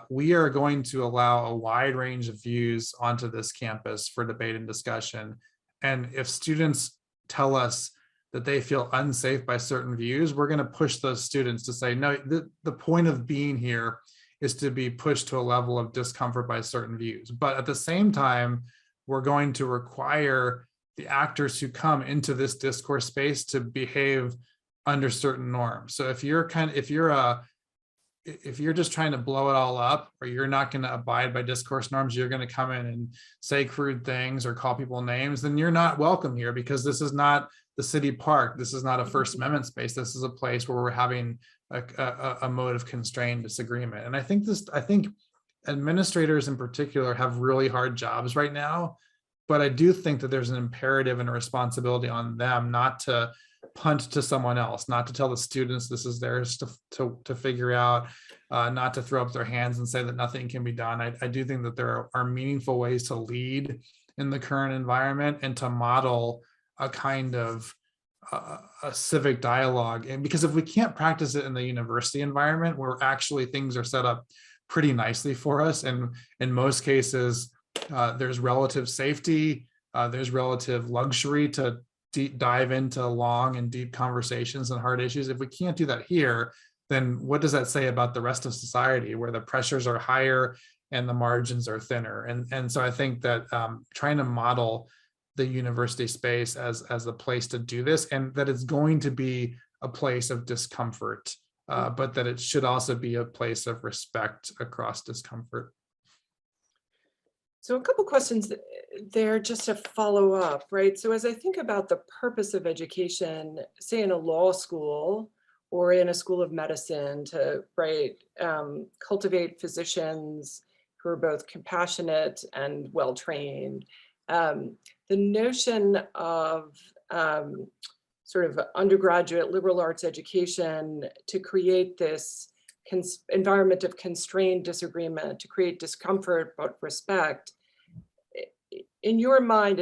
we are going to allow a wide range of views onto this campus for debate and discussion. And if students tell us that they feel unsafe by certain views, we're going to push those students to say, no, the point of being here is to be pushed to a level of discomfort by certain views. But at the same time, we're going to require the actors who come into this discourse space to behave under certain norms. So if you're just trying to blow it all up, or you're not going to abide by discourse norms, you're going to come in and say crude things or call people names, then you're not welcome here, because this is not the city park. This is not a First Amendment space. This is a place where we're having a mode of constrained disagreement. And I think administrators in particular have really hard jobs right now, but I do think that there's an imperative and a responsibility on them not to punt to someone else, not to tell the students this is theirs to figure out, not to throw up their hands and say that nothing can be done. I do think that there are meaningful ways to lead in the current environment and to model a kind of a civic dialogue. And because if we can't practice it in the university environment, where actually things are set up pretty nicely for us, and in most cases, there's relative safety, there's relative luxury to dive into long and deep conversations and hard issues. If we can't do that here, then what does that say about the rest of society, where the pressures are higher and the margins are thinner? And so I think that trying to model the university space as a place to do this, and that it's going to be a place of discomfort, but that it should also be a place of respect across discomfort. So a couple questions there just to follow up, right? So as I think about the purpose of education, say in a law school or in a school of medicine, to cultivate physicians who are both compassionate and well-trained, the notion of sort of undergraduate liberal arts education to create this environment of constrained disagreement, to create discomfort but respect. In your mind,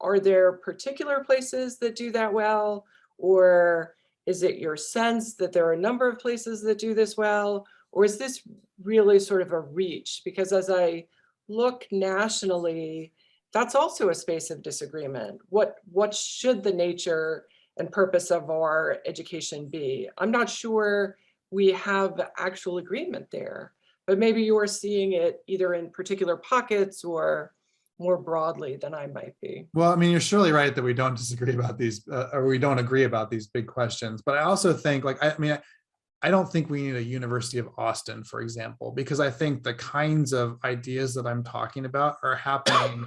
are there particular places that do that well, or is it your sense that there are a number of places that do this well, or is this really sort of a reach? Because as I look nationally, that's also a space of disagreement. What should the nature and purpose of our education be? I'm not sure we have actual agreement there, but maybe you're seeing it either in particular pockets or more broadly than I might be. Well, I mean, you're surely right that we don't disagree about these, or we don't agree about these big questions. But I also think, I don't think we need a University of Austin, for example, because I think the kinds of ideas that I'm talking about are happening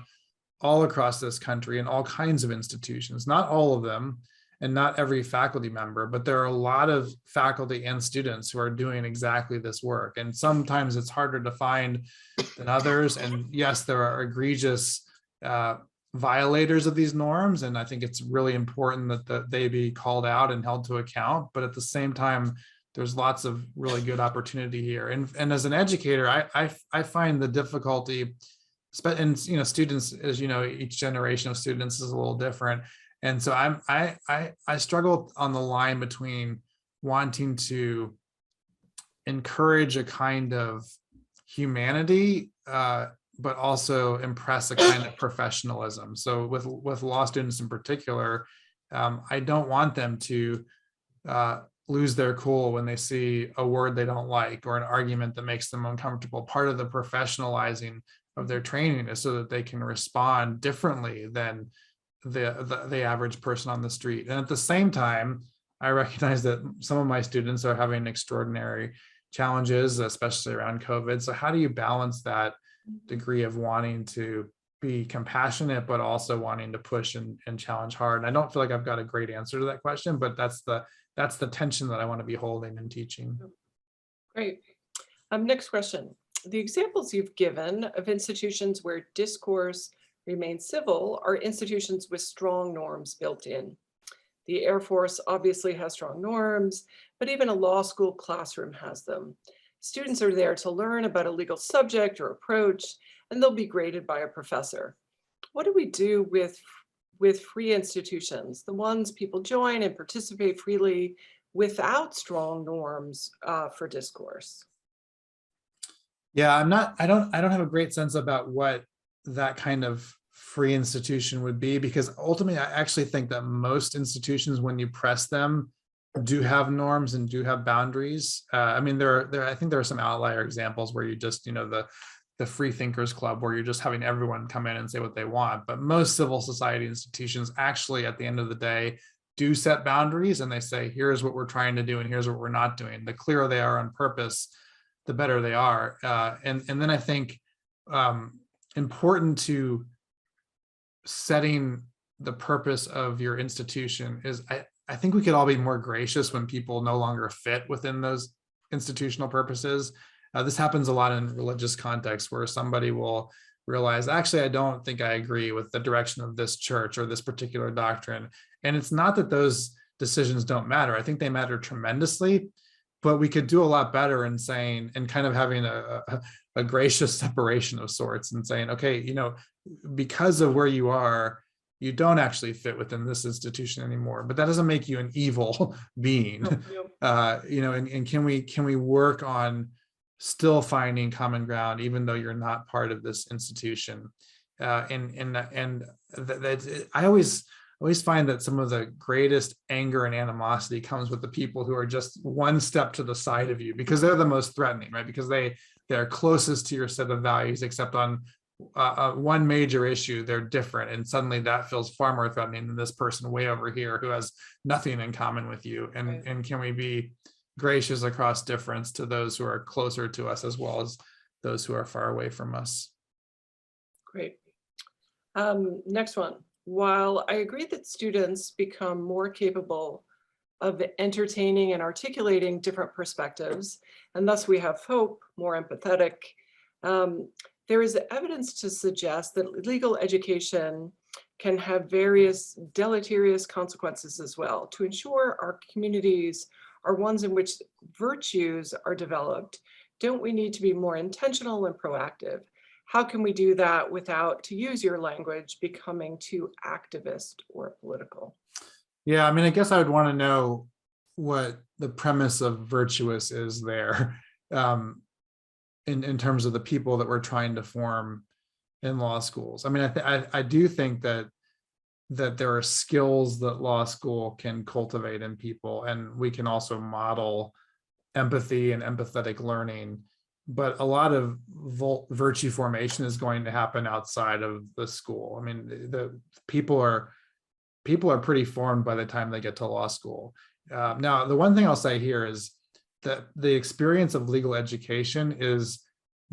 all across this country in all kinds of institutions, not all of them, and not every faculty member, but there are a lot of faculty and students who are doing exactly this work. And sometimes it's harder to find than others. And yes, there are egregious violators of these norms. And I think it's really important that they be called out and held to account. But at the same time, there's lots of really good opportunity here. And as an educator, I find the difficulty, and students, as you know, each generation of students is a little different. And so I struggle on the line between wanting to encourage a kind of humanity, but also impress a kind of professionalism. So with law students in particular, I don't want them to lose their cool when they see a word they don't like or an argument that makes them uncomfortable. Part of the professionalizing of their training is so that they can respond differently than the average person on the street. And at the same time, I recognize that some of my students are having extraordinary challenges, especially around COVID. So how do you balance that degree of wanting to be compassionate, but also wanting to push and challenge hard. And I don't feel like I've got a great answer to that question, but that's the tension that I want to be holding in teaching. Great. Next question. The examples you've given of institutions where discourse remains civil are institutions with strong norms built in. The Air Force obviously has strong norms, but even a law school classroom has them. Students are there to learn about a legal subject or approach, and they'll be graded by a professor. What do we do with free institutions, the ones people join and participate freely without strong norms for discourse? Yeah, I don't have a great sense about what that kind of free institution would be, because ultimately I actually think that most institutions, when you press them, do have norms and do have boundaries. I mean, I think there are some outlier examples where you just, the Free Thinkers Club, where you're just having everyone come in and say what they want. But most civil society institutions actually, at the end of the day, do set boundaries, and they say, here's what we're trying to do and here's what we're not doing. The clearer they are on purpose, the better they are. And then I think important to setting the purpose of your institution is, I think we could all be more gracious when people no longer fit within those institutional purposes. This happens a lot in religious contexts, where somebody will realize, actually, I don't think I agree with the direction of this church or this particular doctrine. And it's not that those decisions don't matter. I think they matter tremendously, but we could do a lot better in saying, and kind of having a gracious separation of sorts, and saying, okay, because of where you are, you don't actually fit within this institution anymore, but that doesn't make you an evil being. And can we work on still finding common ground, even though you're not part of this institution? I always find that some of the greatest anger and animosity comes with the people who are just one step to the side of you, because they're the most threatening, right? Because they're closest to your set of values, except on one major issue, they're different. And suddenly that feels far more threatening than this person way over here who has nothing in common with you. And can we be gracious across difference to those who are closer to us, as well as those who are far away from us? Great. Next one. While I agree that students become more capable of entertaining and articulating different perspectives, and thus we have hope, more empathetic, there is evidence to suggest that legal education can have various deleterious consequences as well. To ensure our communities are ones in which virtues are developed, don't we need to be more intentional and proactive? How can we do that without, to use your language, becoming too activist or political? Yeah, I mean, I guess I would want to know what the premise of virtuous is there, in terms of the people that we're trying to form in law schools. I mean, I do think that there are skills that law school can cultivate in people, and we can also model empathy and empathetic learning. But a lot of virtue formation is going to happen outside of the school. I mean, the people are pretty formed by the time they get to law school. Now, the one thing I'll say here is that the experience of legal education is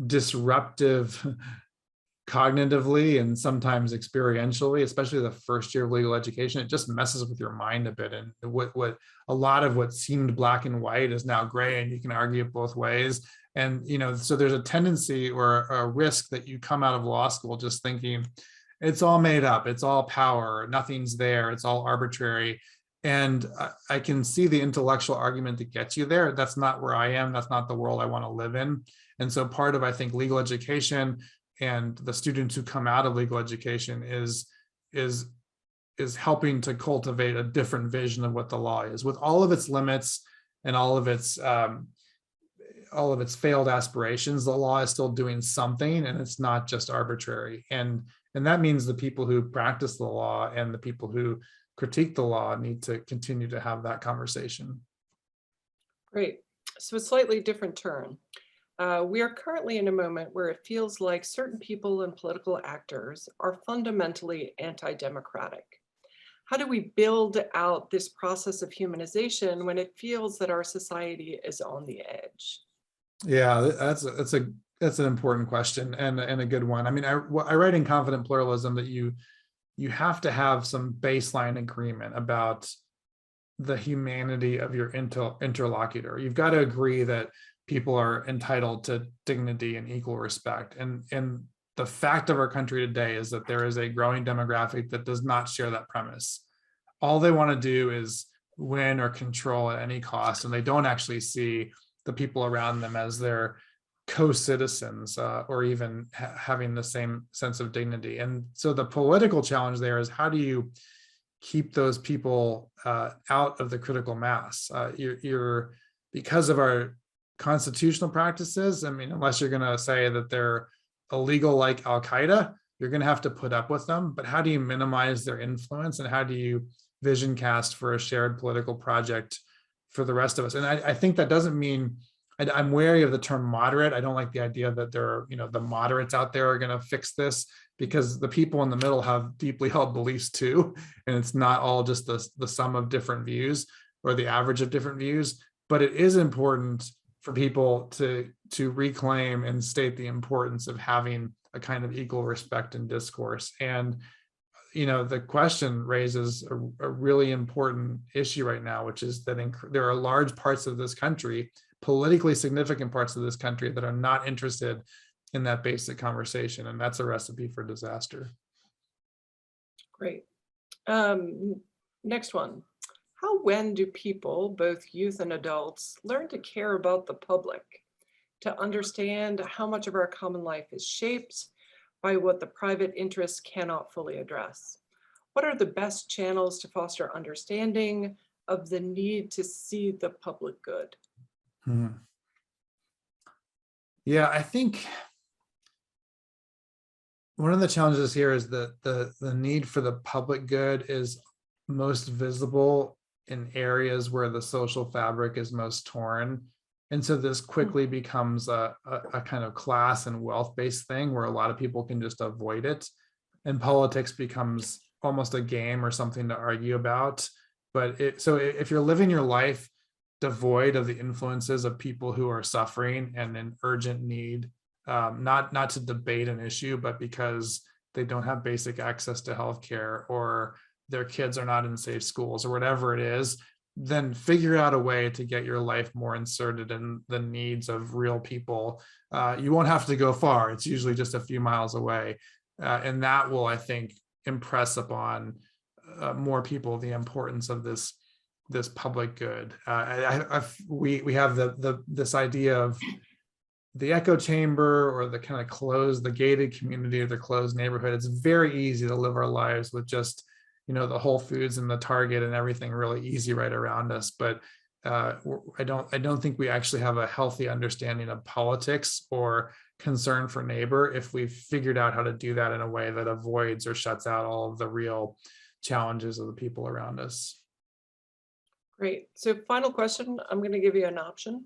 disruptive cognitively and sometimes experientially, especially the first year of legal education. It just messes with your mind a bit. And what a lot of what seemed black and white is now gray, and you can argue it both ways. And, so there's a tendency or a risk that you come out of law school just thinking it's all made up, it's all power, nothing's there, it's all arbitrary. And I can see the intellectual argument that gets you there. That's not where I am. That's not the world I want to live in. And so part of, I think, legal education and the students who come out of legal education is helping to cultivate a different vision of what the law is, with all of its limits and all of its failed aspirations. The law is still doing something, and it's not just arbitrary. And that means the people who practice the law and the people who critique the law need to continue to have that conversation. Great. So a slightly different turn. We are currently in a moment where it feels like certain people and political actors are fundamentally anti-democratic. How do we build out this process of humanization when it feels that our society is on the edge? Yeah, that's a that's an important question and a good one. I mean, I write in Confident Pluralism that you have to have some baseline agreement about the humanity of your interlocutor. You've got to agree that people are entitled to dignity and equal respect. And the fact of our country today is that there is a growing demographic that does not share that premise. All they want to do is win or control at any cost, and they don't actually see the people around them as their co-citizens or even having the same sense of dignity. And so the political challenge there is, how do you keep those people out of the critical mass? You're because of our constitutional practices, I mean, unless you're going to say that they're illegal like Al-Qaeda, you're going to have to put up with them. But how do you minimize their influence, and how do you vision cast for a shared political project for the rest of us? And I think that doesn't mean, I'm wary of the term moderate. I don't like the idea that there are, the moderates out there are going to fix this, because the people in the middle have deeply held beliefs too. And it's not all just the sum of different views or the average of different views. But it is important for people to reclaim and state the importance of having a kind of equal respect in discourse. And the question raises a really important issue right now, which is that there are large parts of this country, politically significant parts of this country, that are not interested in that basic conversation. And that's a recipe for disaster. Great. Next one. When do people, both youth and adults, learn to care about the public, to understand how much of our common life is shaped by what the private interests cannot fully address? What are the best channels to foster understanding of the need to see the public good? Yeah, I think one of the challenges here is that the need for the public good is most visible in areas where the social fabric is most torn. And so this quickly becomes a kind of class and wealth-based thing where a lot of people can just avoid it. And politics becomes almost a game or something to argue about. But so if you're living your life devoid of the influences of people who are suffering and in urgent need, not to debate an issue, but because they don't have basic access to healthcare, or their kids are not in safe schools, or whatever it is, then figure out a way to get your life more inserted in the needs of real people. You won't have to go far. It's usually just a few miles away. And that will, I think, impress upon more people the importance of this public good. We have this idea of the echo chamber, or the kind of the gated community, or the closed neighborhood. It's very easy to live our lives with just, the Whole Foods and the Target and everything really easy right around us. But I don't think we actually have a healthy understanding of politics or concern for neighbor if we've figured out how to do that in a way that avoids or shuts out all of the real challenges of the people around us. Great. So final question, I'm going to give you an option.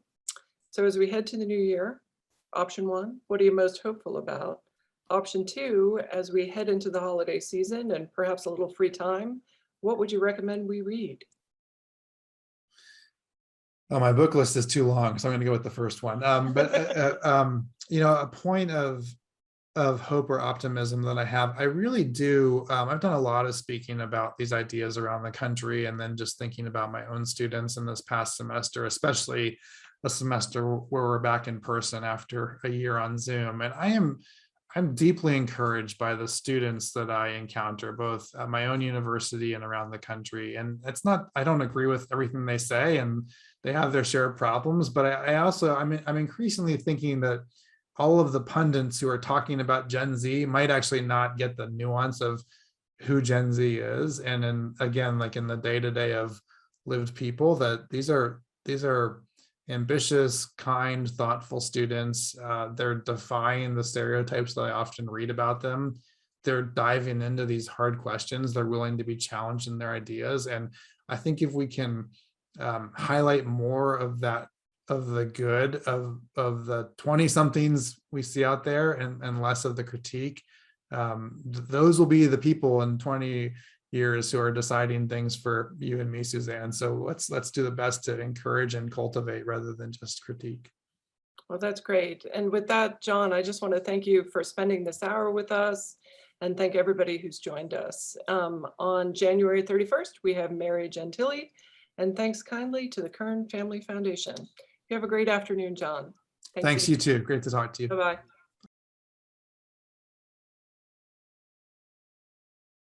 So as we head to the new year, option 1, what are you most hopeful about? Option 2, as we head into the holiday season and perhaps a little free time, what would you recommend we read? Oh, my book list is too long, so I'm going to go with the first one. A point of hope or optimism that I have, I really do. I've done a lot of speaking about these ideas around the country, and then just thinking about my own students in this past semester, especially a semester where we're back in person after a year on Zoom. And I'm deeply encouraged by the students that I encounter, both at my own university and around the country. And I don't agree with everything they say, and they have their share of problems, but I'm increasingly thinking that all of the pundits who are talking about Gen Z might actually not get the nuance of who Gen Z is. And then again, like in the day-to-day of lived people, that these are ambitious, kind, thoughtful students. They're defying the stereotypes that I often read about them. They're diving into these hard questions. They're willing to be challenged in their ideas. And I think if we can highlight more of that, of the good of the 20-somethings we see out there, and less of the critique, those will be the people in 20 years who are deciding things for you and me, Suzanne. So let's do the best to encourage and cultivate rather than just critique. Well, that's great. And with that, John, I just want to thank you for spending this hour with us and thank everybody who's joined us. On January 31st, we have Mary Gentili, and thanks kindly to the Kern Family Foundation. You have a great afternoon, John. Thank Thanks, you. you too. Great to talk to you. Bye-bye.